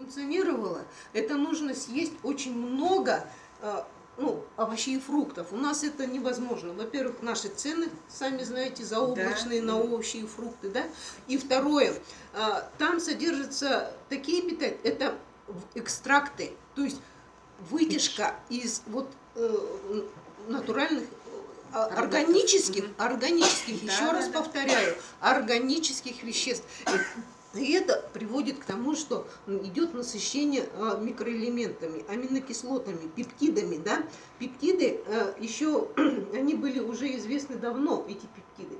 функционировала, это нужно съесть очень много овощей и фруктов. У нас это невозможно. Во-первых, наши цены, сами знаете, заоблачные на овощи и фрукты, да. И второе, там содержатся такие питания, это экстракты, то есть вытяжка из натуральных органических, еще раз повторяю, органических веществ. И это приводит к тому, что идет насыщение микроэлементами, аминокислотами, пептидами. Да? Пептиды еще, они были уже известны давно, эти пептиды.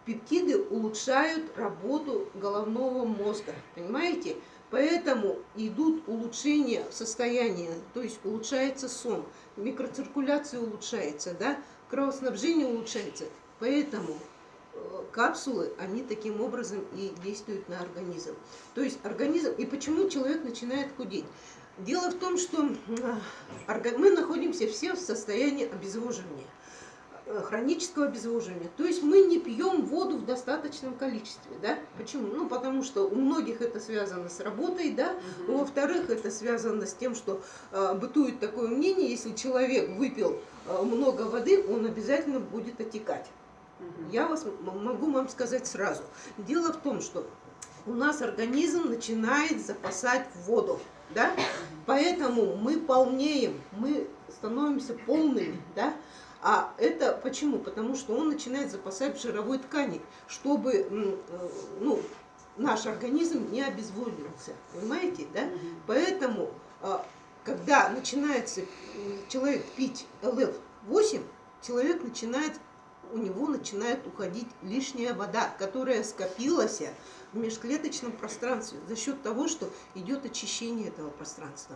Пептиды улучшают работу головного мозга, понимаете? Поэтому идут улучшения состояния, то есть улучшается сон, микроциркуляция улучшается, да? Кровоснабжение улучшается. Поэтому капсулы, они таким образом и действуют на организм. То есть организм, и почему человек начинает худеть? Дело в том, что мы находимся все в состоянии обезвоживания, хронического обезвоживания. То есть мы не пьем воду в достаточном количестве. Да? Почему? Ну, потому что у многих это связано с работой, да? Во-вторых, это связано с тем, что бытует такое мнение, если человек выпил много воды, он обязательно будет отекать. Я могу вам сказать сразу. Дело в том, что у нас организм начинает запасать воду, да? Поэтому мы полнеем, мы становимся полными, да? А это почему? Потому что он начинает запасать в жировой ткани, чтобы наш организм не обезводился, понимаете, да? Поэтому, когда начинается человек пить ЛФ-8, человек у него начинает уходить лишняя вода, которая скопилась в межклеточном пространстве за счет того, что идет очищение этого пространства.